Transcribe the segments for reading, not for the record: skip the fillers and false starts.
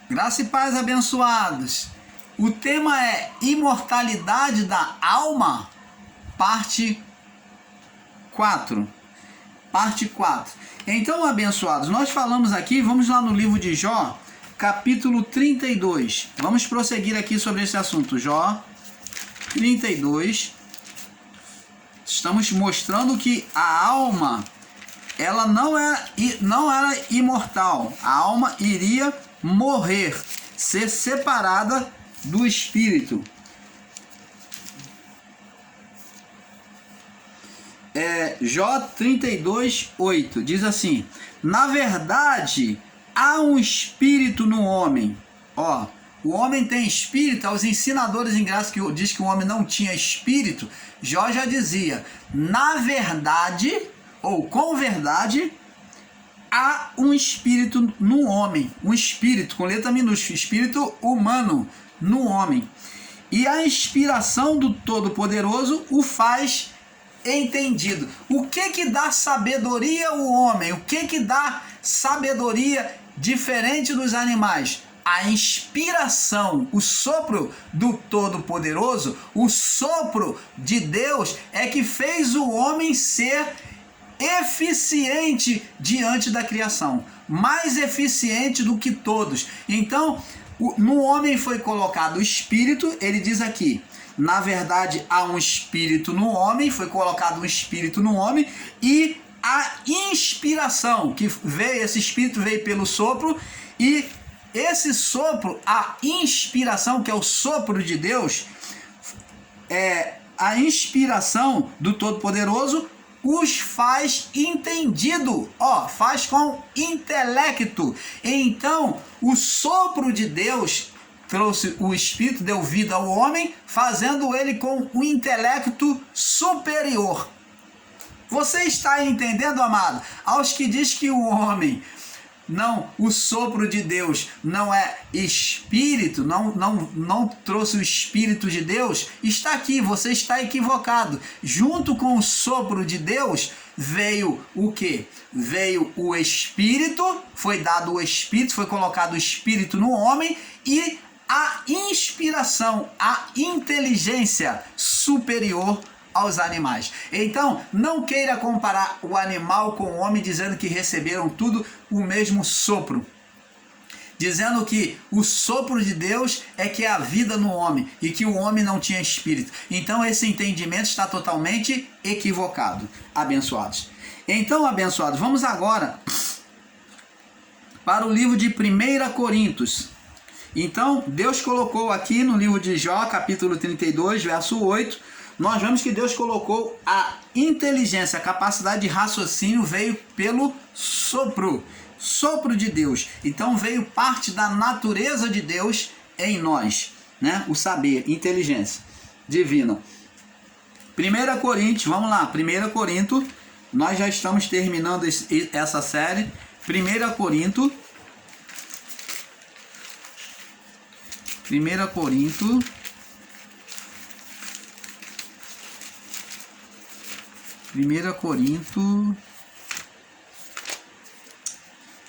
Graça e paz, abençoados. O tema é imortalidade da alma, parte 4. Parte 4. Então, abençoados, nós falamos aqui, vamos lá no livro de Jó, capítulo 32. Vamos prosseguir aqui sobre esse assunto. Jó 32. Estamos mostrando que a alma, ela não era imortal. A alma iria morrer, ser separada do espírito. Jó 32, 8 diz assim: na verdade há um espírito no homem. O homem tem espírito. Aos ensinadores em graça que diz que o homem não tinha espírito, Jó já dizia: na verdade, ou com verdade, há um espírito no homem, um espírito com letra minúscula, espírito humano no homem. E a inspiração do Todo-Poderoso o faz entendido. O que dá sabedoria ao homem? O que dá sabedoria diferente dos animais? A inspiração, o sopro do Todo-Poderoso, o sopro de Deus é que fez o homem ser eficiente diante da criação, mais eficiente do que todos. Então, no homem foi colocado o espírito. Ele diz aqui: na verdade há um espírito no homem, foi colocado um espírito no homem, e a inspiração que veio, esse espírito veio pelo sopro, e esse sopro, a inspiração, que é o sopro de Deus, a inspiração do Todo-Poderoso os faz entendido, faz com intelecto. Então, o sopro de Deus trouxe o espírito, deu vida ao homem, fazendo ele com um intelecto superior. Você está entendendo, amado? Aos que diz que o homem, não, o sopro de Deus não é espírito, não trouxe o espírito de Deus, está aqui, você está equivocado. Junto com o sopro de Deus veio o quê? Veio o espírito, foi dado o espírito, foi colocado o espírito no homem, e a inspiração, a inteligência superior aos animais. Então, não queira comparar o animal com o homem dizendo que receberam tudo o mesmo sopro, dizendo que o sopro de Deus é que é a vida no homem e que o homem não tinha espírito. Então, esse entendimento está totalmente equivocado, abençoados. Então, abençoados, vamos agora para o livro de 1 Coríntios. Então, Deus colocou aqui no livro de Jó, capítulo 32, verso 8, nós vemos que Deus colocou a inteligência, a capacidade de raciocínio veio pelo sopro de Deus. Então veio parte da natureza de Deus em nós, né? O saber, inteligência divina. 1 Coríntios, vamos lá, 1 Coríntios, nós já estamos terminando essa série. 1 Coríntios, 1 Coríntios,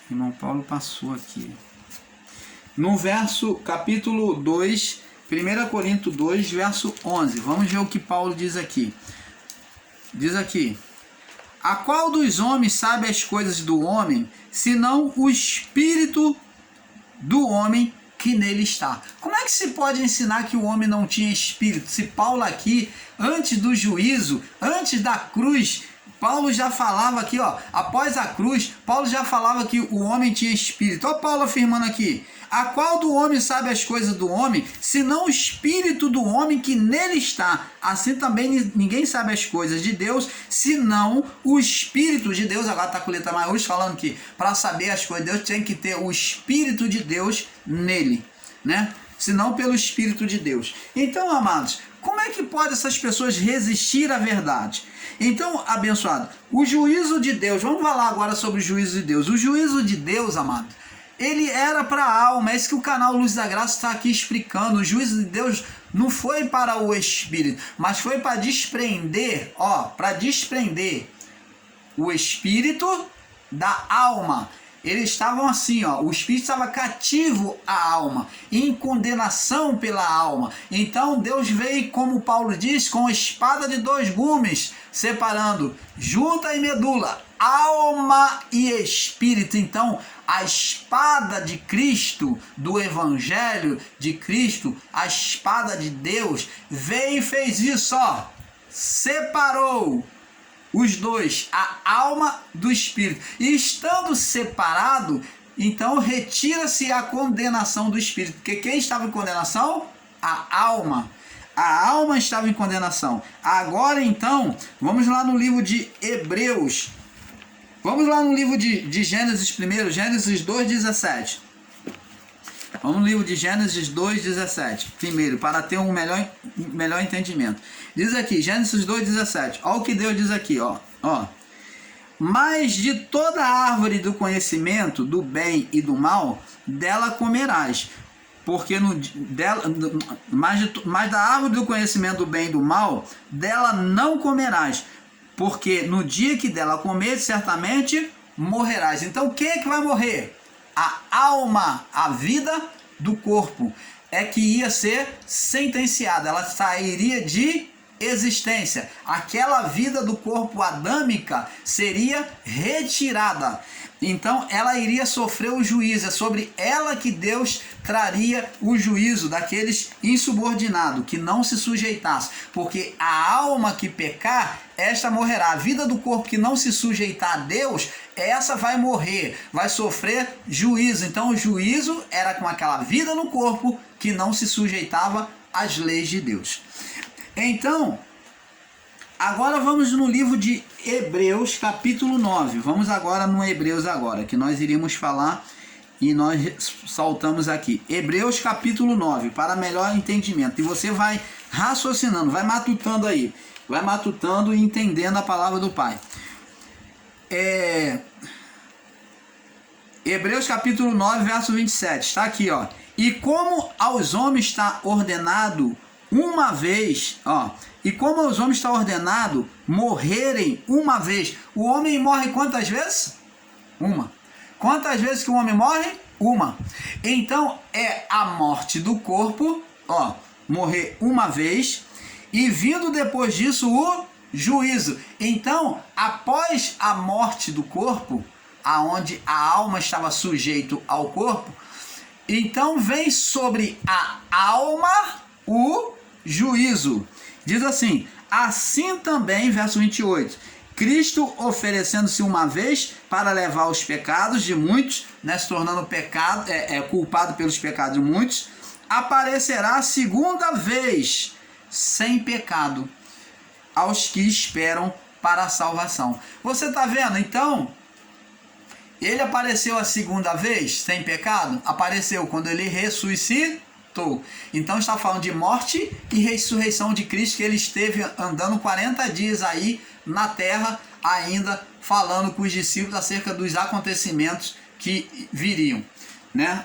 irmão Paulo passou aqui. No verso, capítulo 2, 1 Coríntios 2, verso 11. Vamos ver o que Paulo diz aqui. Diz aqui: a qual dos homens sabe as coisas do homem, senão o espírito do homem que nele está? Como é que se pode ensinar que o homem não tinha espírito? Se Paulo aqui, antes do juízo, antes da cruz, Paulo já falava aqui, após a cruz, Paulo já falava que o homem tinha espírito. Paulo afirmando aqui: a qual do homem sabe as coisas do homem, senão o espírito do homem que nele está? Assim também ninguém sabe as coisas de Deus, senão o espírito de Deus. Agora está com letra maiúscula, falando que para saber as coisas de Deus tem que ter o espírito de Deus nele, né? Senão pelo espírito de Deus. Então, amados, como é que pode essas pessoas resistir à verdade? Então, abençoado, o juízo de Deus, vamos falar agora sobre o juízo de Deus. O juízo de Deus, amado, ele era para a alma. É isso que o canal Luz da Graça está aqui explicando. O juízo de Deus não foi para o espírito, mas foi para desprender, para desprender o espírito da alma. eles estavam assim, ó, o espírito estava cativo à alma, em condenação pela alma. Então Deus veio, como Paulo diz, com a espada de 2 gumes, separando junta e medula, alma e espírito. Então a espada de Cristo, do Evangelho de Cristo, a espada de Deus, veio e fez isso, ó, separou os dois, a alma do espírito. E estando separado, então retira-se a condenação do espírito. Porque quem estava em condenação? A alma. A alma estava em condenação. Agora então, vamos lá no livro de Hebreus. Vamos lá no livro de Gênesis primeiro, Gênesis 2,17. Vamos no livro de Gênesis 2,17. Primeiro, para ter um melhor entendimento. Diz aqui, Gênesis 2,17. Olha o que Deus diz aqui, ó. Mas de toda árvore do conhecimento do bem e do mal, dela comerás. Porque mas da árvore do conhecimento do bem e do mal, dela não comerás. Porque no dia que dela comer, certamente morrerás. Então quem é que vai morrer? A alma, a vida do corpo, é que ia ser sentenciada. Ela sairia de existência. Aquela vida do corpo adâmica seria retirada. Então ela iria sofrer o juízo. É sobre ela que Deus traria o juízo daqueles insubordinados, que não se sujeitassem. Porque a alma que pecar, esta morrerá. A vida do corpo que não se sujeitar a Deus, essa vai morrer, vai sofrer juízo. Então o juízo era com aquela vida no corpo que não se sujeitava às leis de Deus. Então, agora vamos no livro de Hebreus, capítulo 9. Vamos agora no Hebreus agora, que nós iríamos falar e nós saltamos aqui. Hebreus, capítulo 9, para melhor entendimento. E você vai raciocinando, vai matutando aí. Vai matutando e entendendo a palavra do Pai. Hebreus, capítulo 9, verso 27. Está aqui, ó. E como aos homens está ordenado uma vez, ó, e como aos homens está ordenado morrerem uma vez. O homem morre quantas vezes? Uma. Quantas vezes que o homem morre? Uma. Então é a morte do corpo, ó, morrer uma vez, e vindo depois disso o juízo. Então, após a morte do corpo, aonde a alma estava sujeito ao corpo, então vem sobre a alma o juízo. Diz assim: assim também, verso 28, Cristo oferecendo-se uma vez para levar os pecados de muitos, né, se tornando culpado pelos pecados de muitos, aparecerá a segunda vez sem pecado aos que esperam para a salvação. Você está vendo? Então, ele apareceu a segunda vez sem pecado? Apareceu quando ele ressuscitou. Então está falando de morte e ressurreição de Cristo, que ele esteve andando 40 dias aí na terra, ainda falando com os discípulos acerca dos acontecimentos que viriam, né?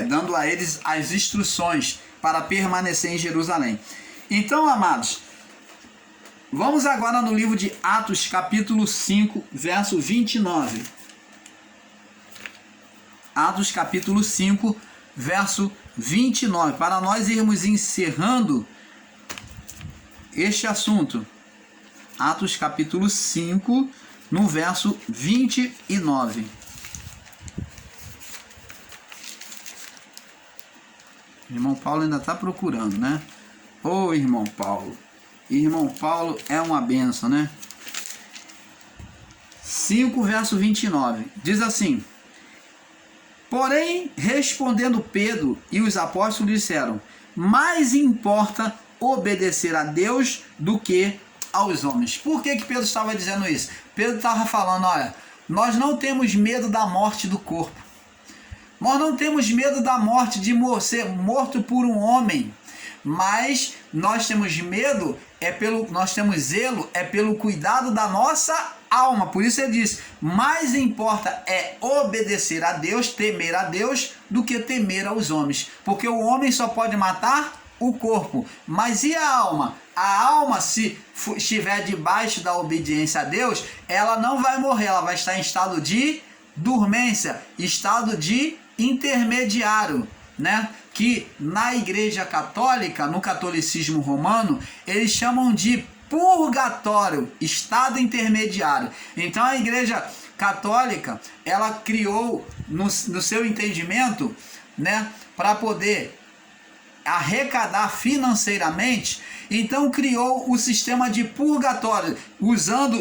Dando a eles as instruções para permanecer em Jerusalém. Então, amados, vamos agora no livro de Atos, capítulo 5, verso 29. Atos, capítulo 5, verso 29, para nós irmos encerrando este assunto. Atos, capítulo 5, no verso 29. O irmão Paulo ainda está procurando, né? Ô irmão Paulo. Irmão Paulo é uma benção, né? 5, verso 29. Diz assim: porém, respondendo Pedro e os apóstolos disseram: mais importa obedecer a Deus do que aos homens. Por que Pedro estava dizendo isso? Pedro estava falando: olha, nós não temos medo da morte do corpo. Nós não temos medo da morte, de ser morto por um homem. Mas nós temos medo, nós temos zelo, pelo cuidado da nossa alma. Por isso ele diz: mais importa é obedecer a Deus, temer a Deus, do que temer aos homens. Porque o homem só pode matar o corpo. Mas e a alma? A alma, se estiver debaixo da obediência a Deus, ela não vai morrer, ela vai estar em estado de dormência, estado de intermediário, né? Que na Igreja Católica, no catolicismo romano, eles chamam de purgatório, estado intermediário. Então a Igreja Católica, ela criou no seu entendimento, né, para poder arrecadar financeiramente, então criou o sistema de purgatório,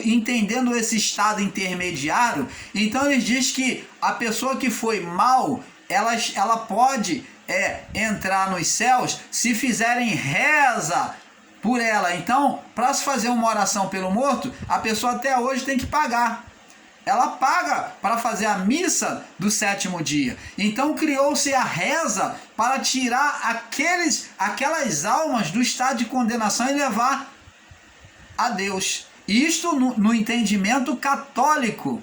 entendendo esse estado intermediário. Então ele diz que a pessoa que foi mal, ela pode entrar nos céus se fizerem reza por ela. Então, para se fazer uma oração pelo morto, a pessoa até hoje tem que pagar. Ela paga para fazer a missa do 7º dia. Então criou-se a reza para tirar aquelas almas do estado de condenação e levar a Deus. Isto no entendimento católico.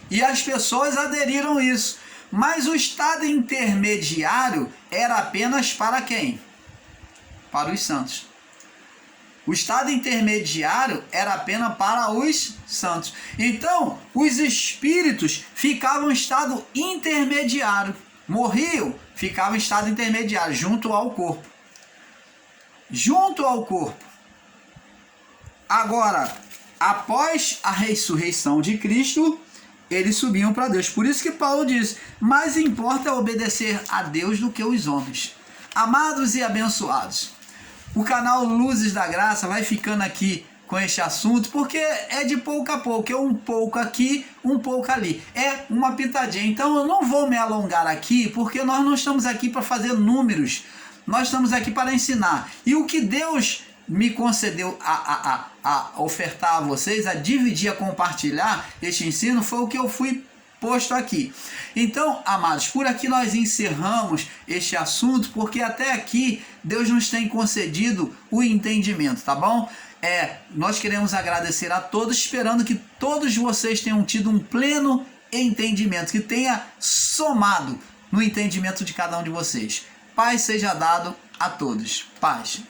E as pessoas aderiram a isso. Mas o estado intermediário era apenas para quem? Para os santos. O estado intermediário era apenas para os santos. Então, os espíritos ficavam em estado intermediário. Morriam, ficavam em estado intermediário, junto ao corpo. Junto ao corpo. Agora, após a ressurreição de Cristo, eles subiam para Deus. Por isso que Paulo diz: mais importa obedecer a Deus do que os homens. Amados e abençoados, o canal Luzes da Graça vai ficando aqui com este assunto, porque é de pouco a pouco, é um pouco aqui, um pouco ali, é uma pitadinha. Então eu não vou me alongar aqui, porque nós não estamos aqui para fazer números, nós estamos aqui para ensinar. E o que Deus me concedeu a ofertar a vocês, a dividir, a compartilhar este ensino, foi o que eu fui posto aqui. Então, amados, por aqui nós encerramos este assunto, porque até aqui Deus nos tem concedido o entendimento, tá bom? Nós queremos agradecer a todos, esperando que todos vocês tenham tido um pleno entendimento, que tenha somado no entendimento de cada um de vocês. Paz seja dado a todos. Paz.